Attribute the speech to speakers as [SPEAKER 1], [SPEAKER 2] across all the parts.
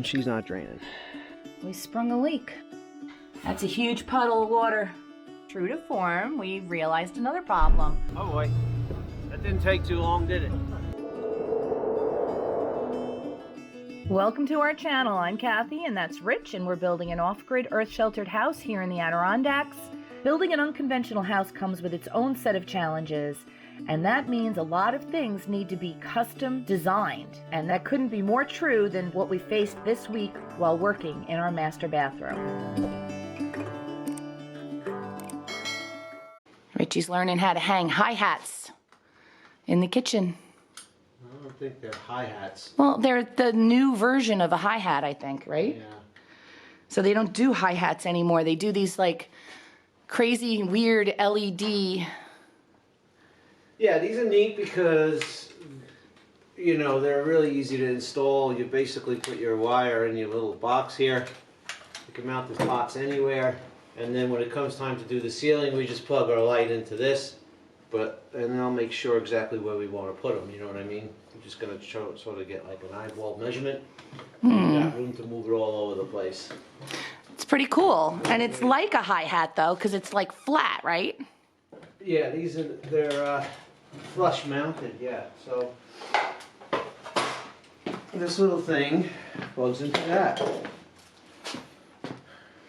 [SPEAKER 1] And she's not draining.
[SPEAKER 2] We sprung a leak. That's a huge puddle of water. True to form, we realized another problem.
[SPEAKER 1] Oh boy, that didn't take too long, did it?
[SPEAKER 2] Welcome to our channel. I'm Kathy and that's Rich, and we're building an off-grid earth-sheltered house here in the Adirondacks. Building an unconventional house comes with its own set of challenges, and that means a lot of things need to be custom designed. And that couldn't be more true than what we faced this week while working in our master bathroom. Richie's learning how to hang hi-hats in the kitchen.
[SPEAKER 1] I don't think they're hi-hats.
[SPEAKER 2] Well, they're the new version of a hi-hat, I think, right?
[SPEAKER 1] Yeah.
[SPEAKER 2] So they don't do hi-hats anymore. They do these like crazy, weird LED.
[SPEAKER 1] Yeah, these are neat because, you know, they're really easy to install. You basically put your wire in your little box here. You can mount this box anywhere. And then when it comes time to do the ceiling, we just plug our light into this. And then I'll make sure exactly where we want to put them, you know what I mean? I'm just going to sort of get like an eyeball measurement. We've got room to move it all over the place.
[SPEAKER 2] It's pretty cool. And it's like a hi-hat though, because it's like flat, right?
[SPEAKER 1] Yeah, they're flush mounted, yeah. So this little thing plugs into that.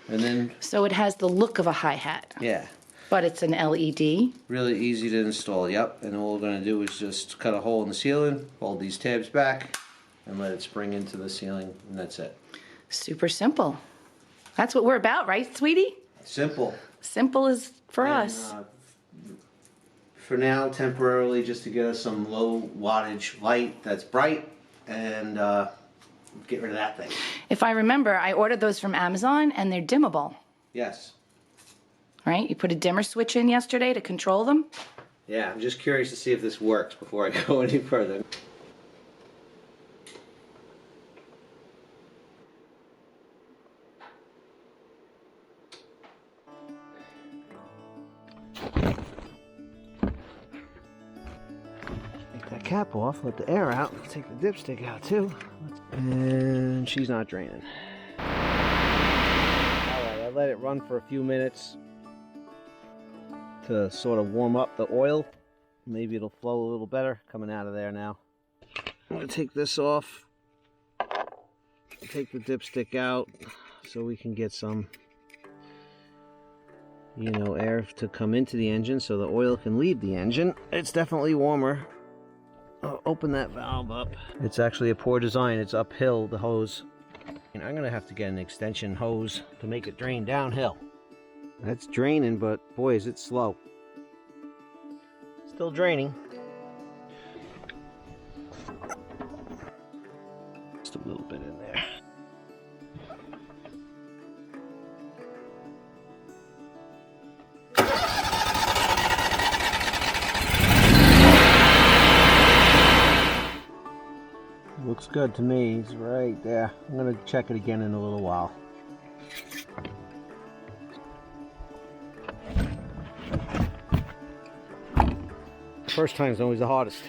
[SPEAKER 1] And then...
[SPEAKER 2] So it has the look of a hi-hat.
[SPEAKER 1] Yeah.
[SPEAKER 2] But it's an LED.
[SPEAKER 1] Really easy to install, yep. And all we're going to do is just cut a hole in the ceiling, hold these tabs back, and let it spring into the ceiling, and that's it.
[SPEAKER 2] Super simple. That's what we're about, right, sweetie?
[SPEAKER 1] Simple.
[SPEAKER 2] Simple is for us.
[SPEAKER 1] For now, temporarily, just to get us some low wattage light that's bright, and get rid of that thing.
[SPEAKER 2] If I remember, I ordered those from Amazon, and they're dimmable.
[SPEAKER 1] Yes.
[SPEAKER 2] Right? You put a dimmer switch in yesterday to control them?
[SPEAKER 1] Yeah, I'm just curious to see if this works before I go any further. Take that cap off, let the air out, take the dipstick out too. And she's not draining. Alright, I let it run for a few minutes to sort of warm up the oil. Maybe it'll flow a little better coming out of there now. I'm going to take this off, take the dipstick out so we can get some, you know, air to come into the engine so the oil can leave the engine. It's definitely warmer. I'll open that valve up. It's actually a poor design. It's uphill, the hose. And I'm going to have to get an extension hose to make it drain downhill. That's draining, but boy, is it slow. Still draining. Just a little bit in there. Looks good to me. He's right there. I'm going to check it again in a little while. First time is always the hardest.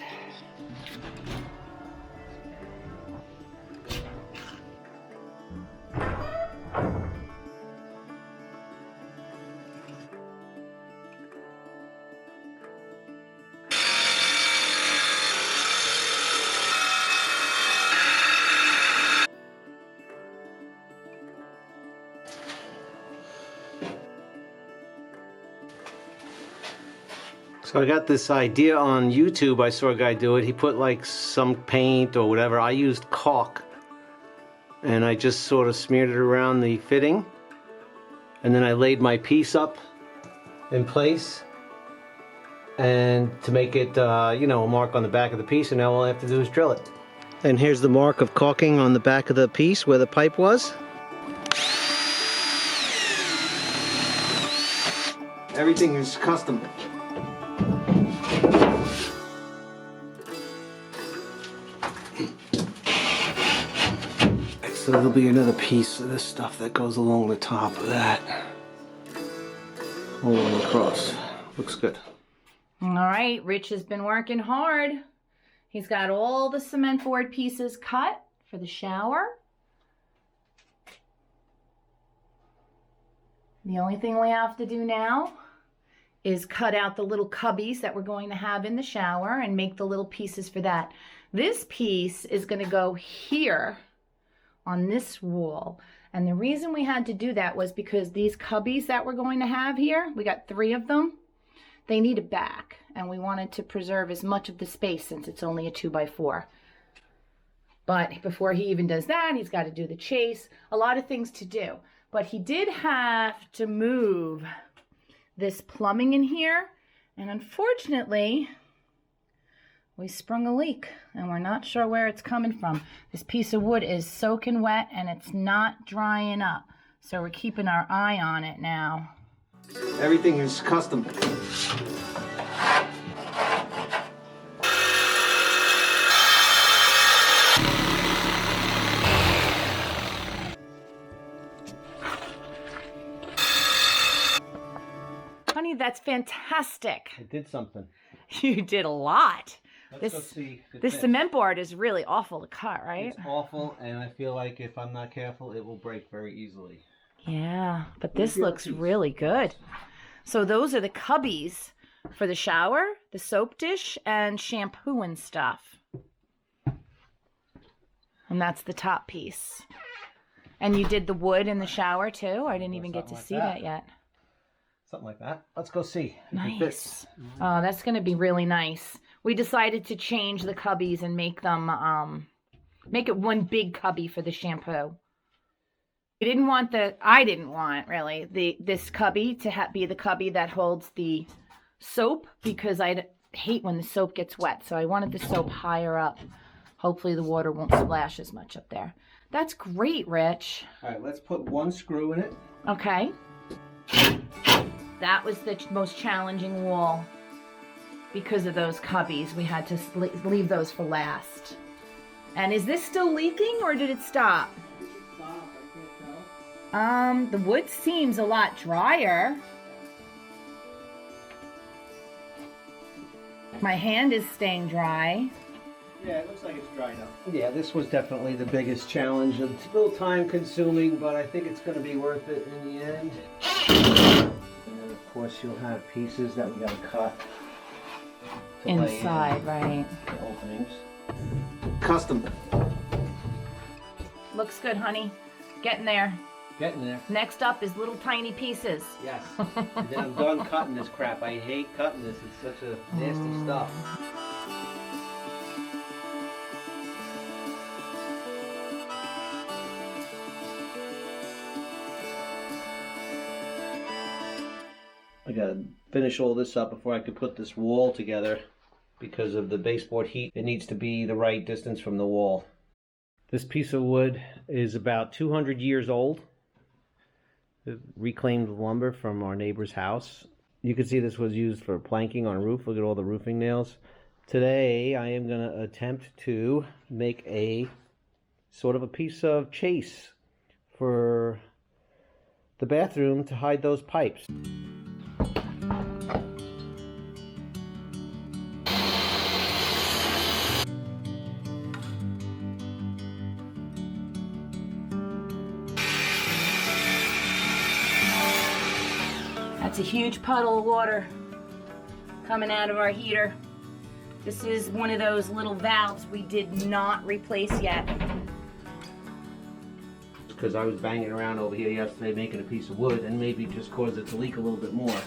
[SPEAKER 1] So I got this idea on YouTube. I saw a guy do it. He put like some paint or whatever. I used caulk. And I just sort of smeared it around the fitting. And then I laid my piece up in place. And to make it, you know, a mark on the back of the piece. And now all I have to do is drill it. And here's the mark of caulking on the back of the piece where the pipe was. Everything is custom. So there'll be another piece of this stuff that goes along the top of that. All the way across. Looks good.
[SPEAKER 2] All right, Rich has been working hard. He's got all the cement board pieces cut for the shower. The only thing we have to do now is cut out the little cubbies that we're going to have in the shower and make the little pieces for that. This piece is going to go here on this wall. And the reason we had to do that was because these cubbies that we're going to have here, we got 3 of them, they need a back. And we wanted to preserve as much of the space since it's only a 2x4. But before he even does that, he's got to do the chase. A lot of things to do. But he did have to move this plumbing in here. And unfortunately, we sprung a leak. And we're not sure where it's coming from. This piece of wood is soaking wet and it's not drying up. So we're keeping our eye on it now.
[SPEAKER 1] Everything is custom.
[SPEAKER 2] Honey, that's fantastic.
[SPEAKER 1] I did something.
[SPEAKER 2] You did a lot.
[SPEAKER 1] Let's go see.
[SPEAKER 2] This cement board is really awful to cut, right?
[SPEAKER 1] It's awful, and I feel like if I'm not careful, it will break very easily.
[SPEAKER 2] Yeah, but this looks really good. So those are the cubbies for the shower, the soap dish, and shampoo and stuff. And that's the top piece. And you did the wood in the shower too? I didn't even get to see that yet.
[SPEAKER 1] Something like that. Let's go see.
[SPEAKER 2] Nice. Oh, that's going to be really nice. We decided to change the cubbies and make them, make it one big cubby for the shampoo. We didn't want I didn't want really this cubby to be the cubby that holds the soap because I hate when the soap gets wet. So I wanted the soap higher up. Hopefully the water won't splash as much up there. That's great, Rich.
[SPEAKER 1] All right, let's put 1 screw in it.
[SPEAKER 2] Okay. That was the most challenging wall because of those cubbies. We had to leave those for last. And is this still leaking or did it stop? The wood seems a lot drier. My hand is staying dry.
[SPEAKER 1] Yeah, it looks like it's dried up. Yeah, this was definitely the biggest challenge. It's a little time consuming, but I think it's going to be worth it in the end. And then of course you'll have pieces that we got to cut.
[SPEAKER 2] Inside, right.
[SPEAKER 1] The openings. Custom.
[SPEAKER 2] Looks good, honey. Getting there.
[SPEAKER 1] Getting there.
[SPEAKER 2] Next up is little tiny pieces.
[SPEAKER 1] Yes. And then I'm done cutting this crap. I hate cutting this. It's such a nasty stuff. I gotta finish all this up before I could put this wall together because of the baseboard heat. It needs to be the right distance from the wall. This piece of wood is about 200 years old. Reclaimed lumber from our neighbor's house. You can see this was used for planking on a roof. Look at all the roofing nails. Today I am going to attempt to make a sort of a piece of chase for the bathroom to hide those pipes.
[SPEAKER 2] That's a huge puddle of water coming out of our heater. This is one of those little valves we did not replace yet.
[SPEAKER 1] Because I was banging around over here yesterday making a piece of wood and maybe just caused it to leak a little bit more.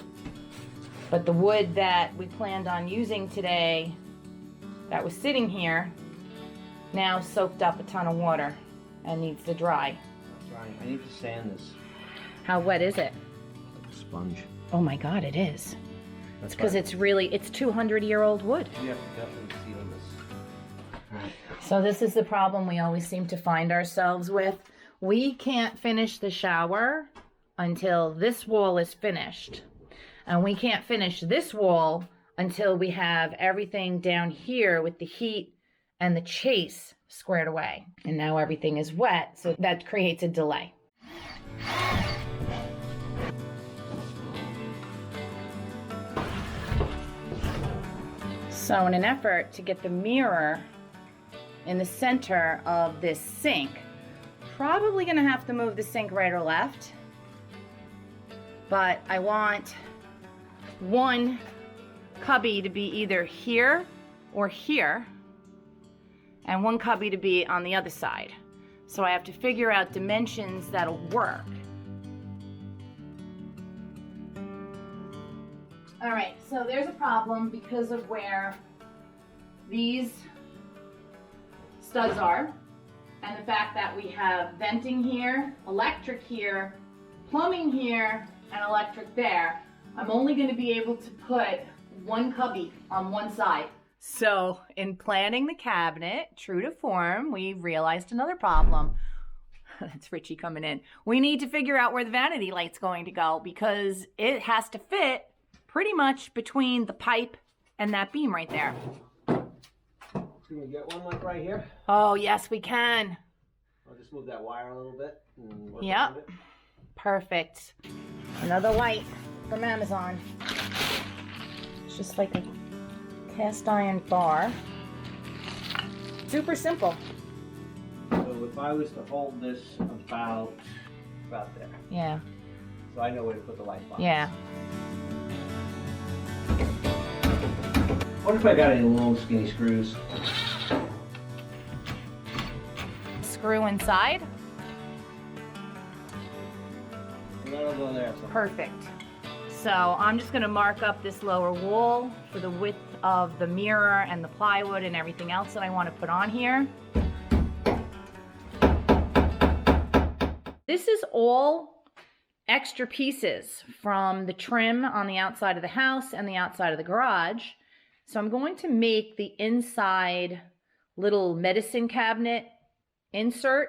[SPEAKER 2] But the wood that we planned on using today that was sitting here now soaked up a ton of water and needs to dry.
[SPEAKER 1] That's right. I need to sand this.
[SPEAKER 2] How wet is it?
[SPEAKER 1] Like a sponge.
[SPEAKER 2] Oh my God, it is.
[SPEAKER 1] That's
[SPEAKER 2] because it's 200-year-old wood.
[SPEAKER 1] You have to definitely seal this. Alright.
[SPEAKER 2] So this is the problem we always seem to find ourselves with. We can't finish the shower until this wall is finished. And we can't finish this wall until we have everything down here with the heat and the chase squared away. And now everything is wet, so that creates a delay. So in an effort to get the mirror in the center of this sink, probably gonna have to move the sink right or left. but I want one cubby to be either here or here, and one cubby to be on the other side. So I have to figure out dimensions that'll work. All right, so there's a problem because of where these studs are, and the fact that we have venting here, electric here, plumbing here, and electric there. I'm only going to be able to put one cubby on one side. So in planning the cabinet, true to form, we realized another problem. That's Richie coming in. We need to figure out where the vanity light's going to go because it has to fit pretty much between the pipe and that beam right there.
[SPEAKER 1] Can we get one like right here?
[SPEAKER 2] Oh, yes, we can.
[SPEAKER 1] I'll just move that wire a little bit.
[SPEAKER 2] Yep. Perfect. Another light from Amazon. It's just like a cast iron bar. Super simple.
[SPEAKER 1] So if I was to hold this about there.
[SPEAKER 2] Yeah.
[SPEAKER 1] So I know where to put the light box.
[SPEAKER 2] Yeah.
[SPEAKER 1] What if I got any long skinny screws?
[SPEAKER 2] Screw inside.
[SPEAKER 1] And that'll go there. So.
[SPEAKER 2] Perfect. So I'm just going to mark up this lower wall for the width of the mirror and the plywood and everything else that I want to put on here. This is all extra pieces from the trim on the outside of the house and the outside of the garage. So I'm going to make the inside little medicine cabinet insert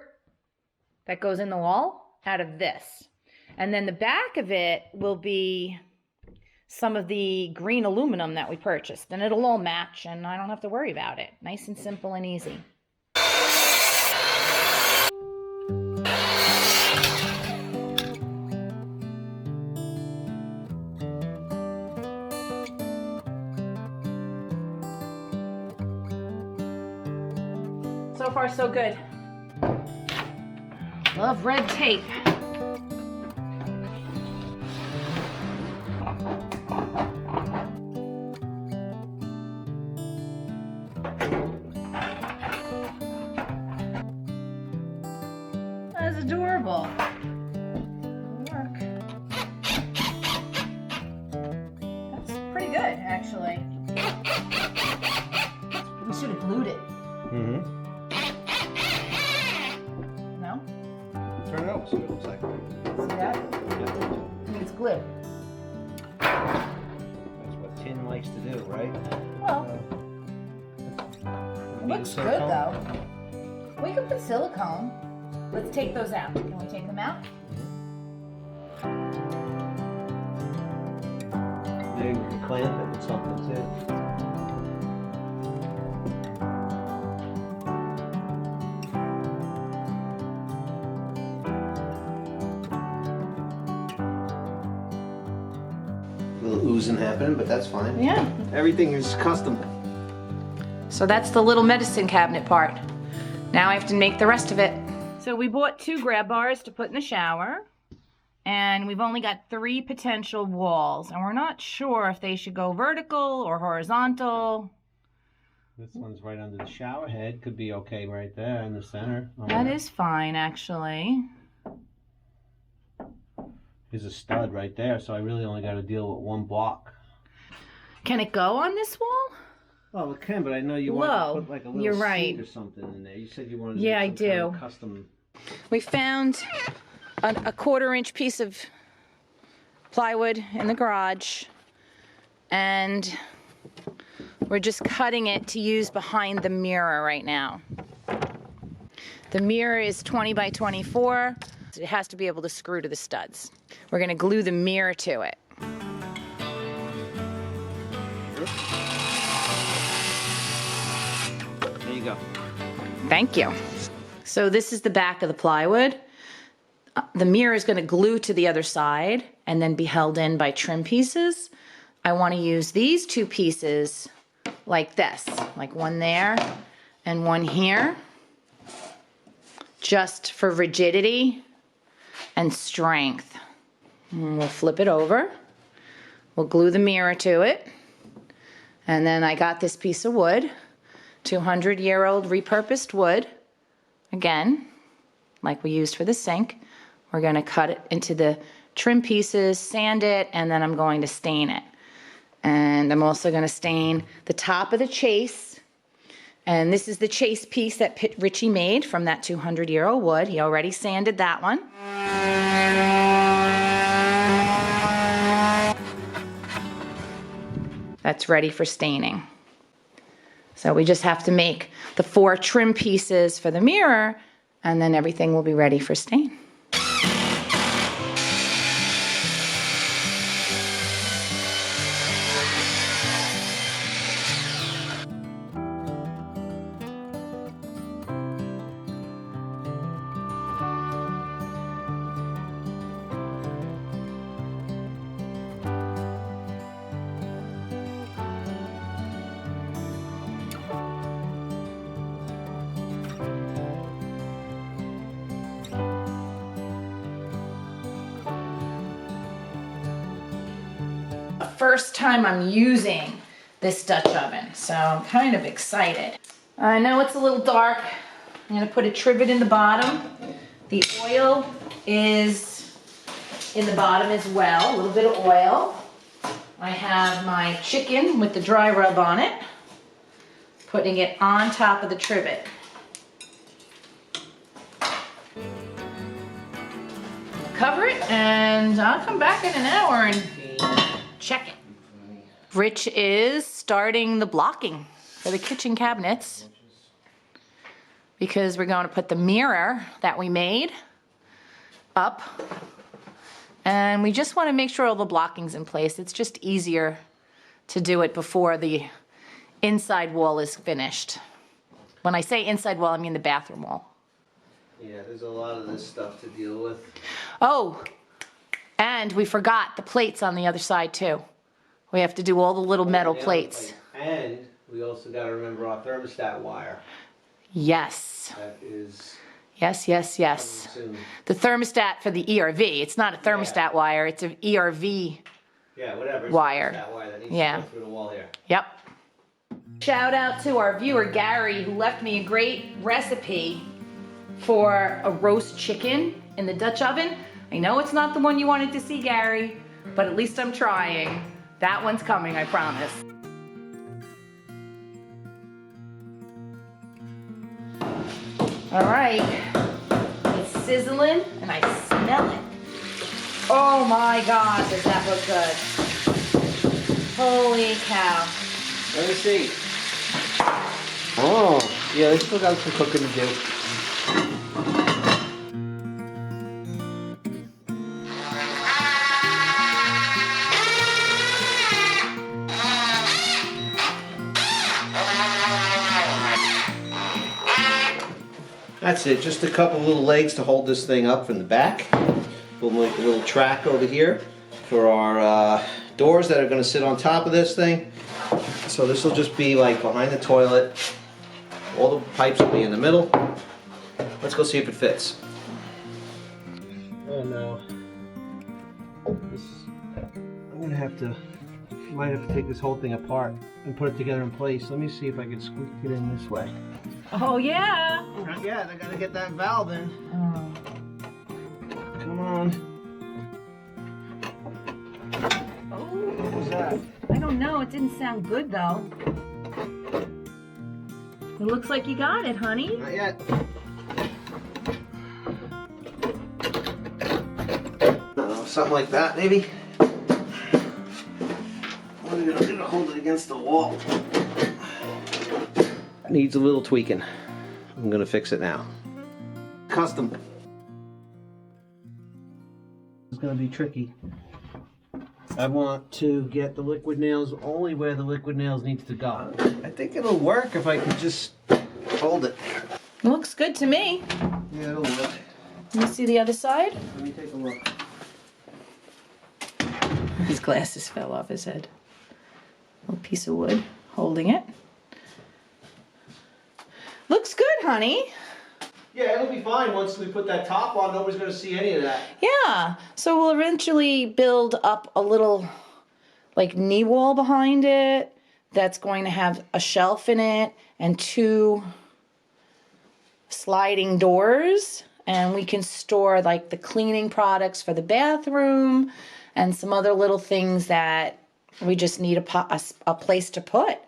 [SPEAKER 2] that goes in the wall out of this. And then the back of it will be some of the green aluminum that we purchased. And it'll all match and I don't have to worry about it. Nice and simple and easy. So far, so good. Love red tape. That's adorable. Work. That's pretty good, actually. We should have glued it.
[SPEAKER 1] Mm-hmm.
[SPEAKER 2] No?
[SPEAKER 1] Turn it over, see what it looks like.
[SPEAKER 2] See that? I think it's glue.
[SPEAKER 1] That's what tin likes to do, right?
[SPEAKER 2] Well, it looks good though. We could put silicone. Let's take those out. Can we take them out?
[SPEAKER 1] Maybe we can clamp it with something too. A little oozing happening, but that's fine.
[SPEAKER 2] Yeah.
[SPEAKER 1] Everything is custom.
[SPEAKER 2] So that's the little medicine cabinet part. Now I have to make the rest of it. So we bought 2 grab bars to put in the shower. And we've only got 3 potential walls. And we're not sure if they should go vertical or horizontal.
[SPEAKER 1] This one's right under the shower head. Could be okay right there in the center.
[SPEAKER 2] That is fine, actually.
[SPEAKER 1] There's a stud right there, so I really only got to deal with one block.
[SPEAKER 2] Can it go on this wall?
[SPEAKER 1] Oh, it can, but I know you want to put like a little seat or something in there. You said you wanted to make some kind of custom.
[SPEAKER 2] We found a 1/4-inch piece of plywood in the garage, and we're just cutting it to use behind the mirror right now. The mirror is 20 by 24. It has to be able to screw to the studs. We're going to glue the mirror to it.
[SPEAKER 1] There you go.
[SPEAKER 2] Thank you. So this is the back of the plywood. The mirror is going to glue to the other side and then be held in by trim pieces. I want to use these 2 pieces like this, like one there and one here, just for rigidity and strength. And we'll flip it over. We'll glue the mirror to it. And then I got this piece of wood, 200-year-old repurposed wood. Again, like we used for the sink. We're going to cut it into the trim pieces, sand it, and then I'm going to stain it. And I'm also going to stain the top of the chase. And this is the chase piece that Richie made from that 200-year-old wood. He already sanded that one. That's ready for staining. So we just have to make the 4 trim pieces for the mirror, and then everything will be ready for stain. First time I'm using this Dutch oven, so I'm kind of excited. I know it's a little dark. I'm going to put a trivet in the bottom. The oil is in the bottom as well, a little bit of oil. I have my chicken with the dry rub on it, putting it on top of the trivet. Cover it, and I'll come back in an hour and check it. Rich is starting the blocking for the kitchen cabinets because we're going to put the mirror that we made up, and we just want to make sure all the blocking's in place. It's just easier to do it before the inside wall is finished. When I say inside wall, I mean the bathroom wall.
[SPEAKER 1] Yeah, there's a lot of this stuff to deal with.
[SPEAKER 2] Oh, and we forgot the plates on the other side too. We have to do all the little metal plates.
[SPEAKER 1] And we also got to remember our thermostat wire.
[SPEAKER 2] Yes.
[SPEAKER 1] That is...
[SPEAKER 2] Yes, yes, yes. The thermostat for the ERV. It's not a thermostat wire, it's an ERV
[SPEAKER 1] whatever.
[SPEAKER 2] wire.
[SPEAKER 1] That wire that needs to go through the wall here.
[SPEAKER 2] Yep. Shout out to our viewer Gary, who left me a great recipe for a roast chicken in the Dutch oven. I know it's not the one you wanted to see, Gary, but at least I'm trying. That one's coming, I promise. All right, it's sizzling and I smell it. Oh my God, does that look good? Holy cow.
[SPEAKER 1] Let me see. Oh, yeah, they still got some cooking to do. That's it, just a couple little legs to hold this thing up from the back. We'll make a little track over here for our doors that are going to sit on top of this thing. So this will just be like behind the toilet. All the pipes will be in the middle. Let's go see if it fits. Oh no. I'm going to have to, might have to take this whole thing apart and put it together in place. Let me see if I can squeak it in this way.
[SPEAKER 2] Oh yeah.
[SPEAKER 1] Not yet, I gotta get that valve in. Come on.
[SPEAKER 2] Oh.
[SPEAKER 1] What was that?
[SPEAKER 2] I don't know, it didn't sound good though. It looks like you got it, honey.
[SPEAKER 1] Not yet. Something like that, maybe. What are we gonna hold it against the wall? Needs a little tweaking. I'm gonna fix it now. Custom. It's gonna be tricky. I want to get the liquid nails only where the liquid nails needs to go. I think it'll work if I can just hold it.
[SPEAKER 2] Looks good to me.
[SPEAKER 1] Yeah, it'll work.
[SPEAKER 2] Let me see the other side.
[SPEAKER 1] Let me take a look.
[SPEAKER 2] His glasses fell off his head. A little piece of wood holding it. Looks good, honey.
[SPEAKER 1] Yeah, it'll be fine once we put that top on. Nobody's going to see any of that.
[SPEAKER 2] Yeah, so we'll eventually build up a little like knee wall behind it that's going to have a shelf in it and 2 sliding doors, and we can store like the cleaning products for the bathroom and some other little things that we just need a place to put.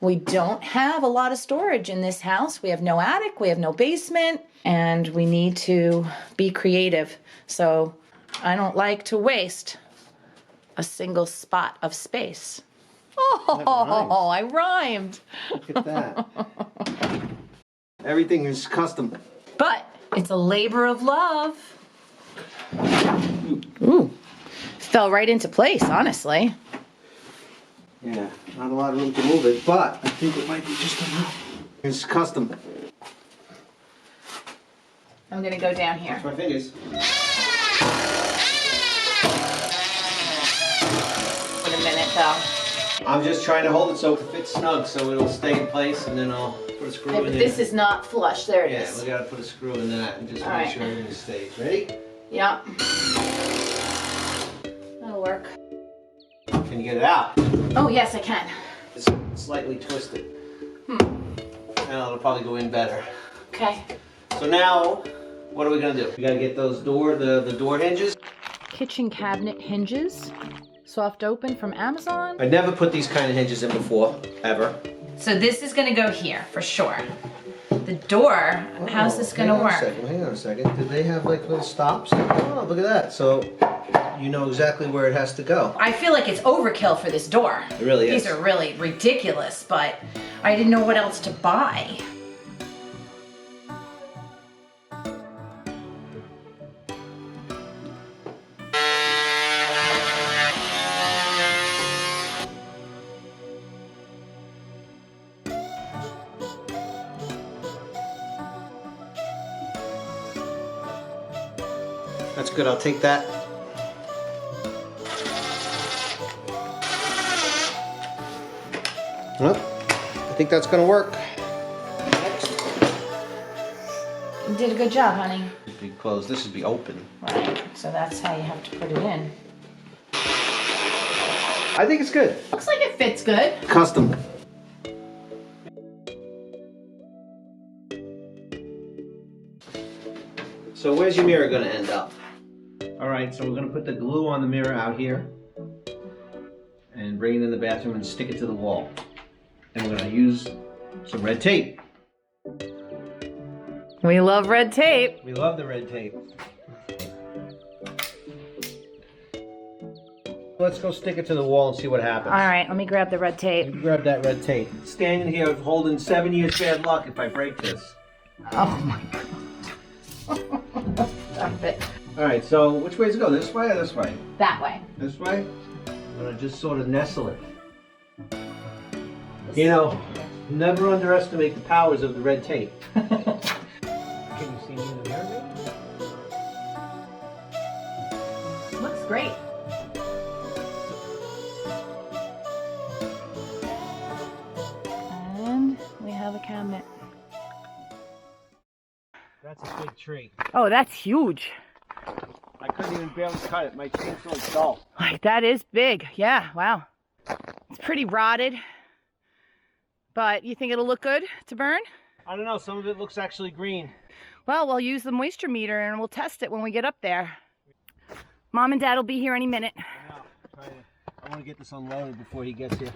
[SPEAKER 2] We don't have a lot of storage in this house. We have no attic, we have no basement, and we need to be creative. So I don't like to waste a single spot of space. Oh, I rhymed.
[SPEAKER 1] Look at that. Everything is custom.
[SPEAKER 2] But it's a labor of love. Ooh. Fell right into place, honestly.
[SPEAKER 1] Yeah, not a lot of room to move it, but I think it might be just enough. It's custom.
[SPEAKER 2] I'm gonna go down here.
[SPEAKER 1] Watch my fingers.
[SPEAKER 2] In a minute, though.
[SPEAKER 1] I'm just trying to hold it so it fits snug, so it'll stay in place, and then I'll put a screw
[SPEAKER 2] Okay,
[SPEAKER 1] in
[SPEAKER 2] but
[SPEAKER 1] there.
[SPEAKER 2] this is not flush. There it
[SPEAKER 1] Yeah,
[SPEAKER 2] is.
[SPEAKER 1] we gotta put a screw in that and just
[SPEAKER 2] All
[SPEAKER 1] make
[SPEAKER 2] right.
[SPEAKER 1] sure everything stays. Ready?
[SPEAKER 2] Yeah. That'll work.
[SPEAKER 1] Can you get it out?
[SPEAKER 2] Oh, yes, I can.
[SPEAKER 1] It's slightly twisted. And it'll probably go in better.
[SPEAKER 2] Okay.
[SPEAKER 1] So now, what are we gonna do? We gotta get those the door hinges.
[SPEAKER 2] Kitchen cabinet hinges. Soft open from Amazon.
[SPEAKER 1] I never put these kind of hinges in before, ever.
[SPEAKER 2] So this is gonna go here for sure. The door, how's this gonna work?
[SPEAKER 1] Hang on a second. Did they have like little stops? Oh, look at that. So you know exactly where it has to go.
[SPEAKER 2] I feel like it's overkill for this door.
[SPEAKER 1] It really is.
[SPEAKER 2] These are really ridiculous, but I didn't know what else to buy.
[SPEAKER 1] That's good. I'll take that. Well, I think that's gonna work. Next.
[SPEAKER 2] You did a good job, honey.
[SPEAKER 1] This would be closed. This would be open.
[SPEAKER 2] Right, so that's how you have to put it in.
[SPEAKER 1] I think it's good.
[SPEAKER 2] Looks like it fits good.
[SPEAKER 1] Custom. So where's your mirror gonna end up? All right, so we're gonna put the glue on the mirror out here and bring it in the bathroom and stick it to the wall. And we're gonna use some red tape.
[SPEAKER 2] We love red tape.
[SPEAKER 1] We love the red tape. Let's go stick it to the wall and see what happens.
[SPEAKER 2] All right, let me grab the red tape.
[SPEAKER 1] You grab that red tape. Standing here holding 7 years bad luck if I break this.
[SPEAKER 2] Oh my God. Stop it.
[SPEAKER 1] All right, so which way does it go? This way or this way?
[SPEAKER 2] That way.
[SPEAKER 1] This way? I'm gonna just sort of nestle it. You know, never underestimate the powers of the red tape. Can you see me in the mirror?
[SPEAKER 2] Looks great. And we have a cabinet.
[SPEAKER 1] That's a big tree.
[SPEAKER 2] Oh, that's huge.
[SPEAKER 1] I couldn't even barely cut it. My chainsaw's dull.
[SPEAKER 2] Like, that is big. Yeah, wow. It's pretty rotted. But you think it'll look good to burn?
[SPEAKER 1] I don't know. Some of it looks actually green.
[SPEAKER 2] Well, we'll use the moisture meter and we'll test it when we get up there. Mom and Dad will be here any minute.
[SPEAKER 1] I want to get this unloaded before he gets here.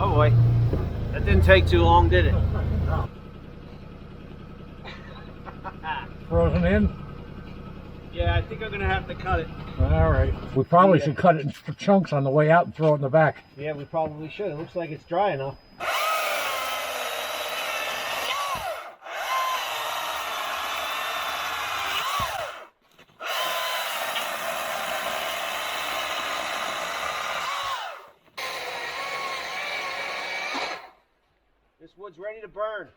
[SPEAKER 1] Oh boy, that didn't take too long, did it?
[SPEAKER 3] Frozen in?
[SPEAKER 1] Yeah, I think I'm gonna have to cut it.
[SPEAKER 3] All right. We probably should cut it in chunks on the way out and throw it in the back.
[SPEAKER 1] Yeah, we probably should. It looks like it's dry enough. This wood's ready to burn.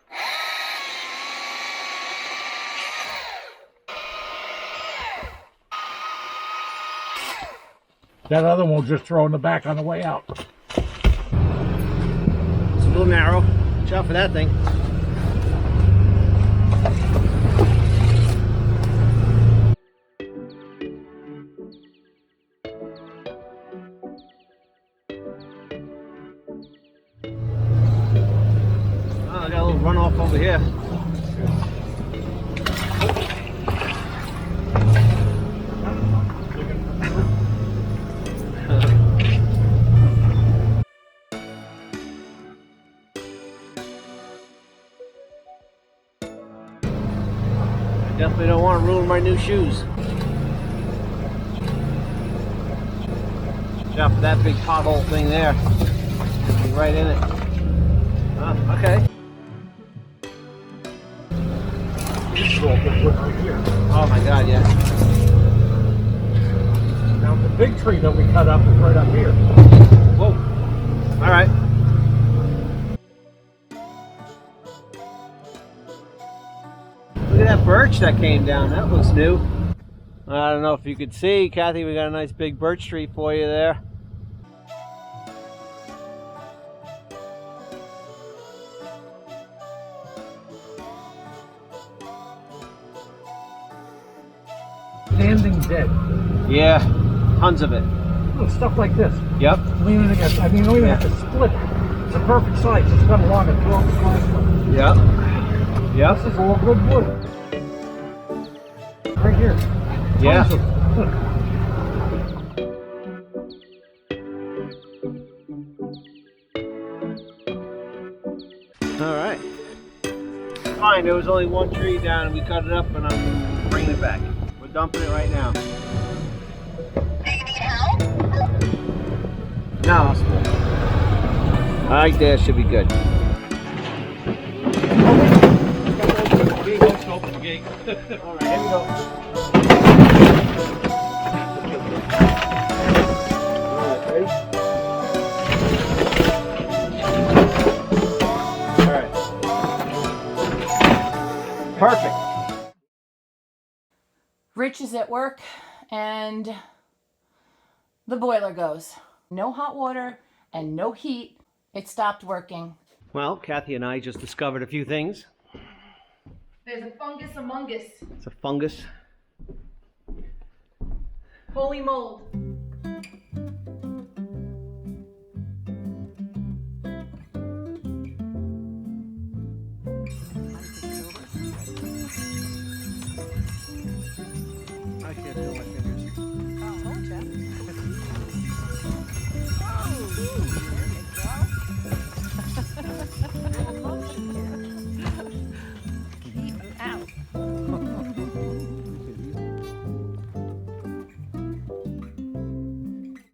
[SPEAKER 3] That other one will just throw in the back on the way out.
[SPEAKER 1] It's a little narrow. Watch out for that thing. Oh, I got a little runoff over here. Definitely don't want to ruin my new shoes. Watch out for that big pothole thing there. Be right in it. Okay. Oh my God, yeah.
[SPEAKER 3] Now the big tree that we cut up is right up here.
[SPEAKER 1] Whoa. All right. Look at that birch that came down. That looks new. I don't know if you could see, Kathy, we got a nice big birch tree for you there.
[SPEAKER 3] Standing dead.
[SPEAKER 1] Yeah, tons of it.
[SPEAKER 3] Little stuff like this.
[SPEAKER 1] Yep.
[SPEAKER 3] Leaning against. I mean, you don't even have to split it. It's a perfect size. It's got along and throw up the plastic.
[SPEAKER 1] Yep. Yep.
[SPEAKER 3] This is all good wood. Right here.
[SPEAKER 1] Yeah.
[SPEAKER 3] Tons of it. Look.
[SPEAKER 1] All right. Fine, there was only one tree down and we cut it up and I'm bringing it back. We're dumping it right now. No, it's cool. Alright, there should be good. Alright, here we go. Alright, ready? Alright. Perfect.
[SPEAKER 2] Rich is at work and the boiler goes. No hot water and no heat. It stopped working.
[SPEAKER 1] Well, Kathy and I just discovered a few things.
[SPEAKER 2] There's a fungus among us.
[SPEAKER 1] It's a fungus.
[SPEAKER 2] Holy mold.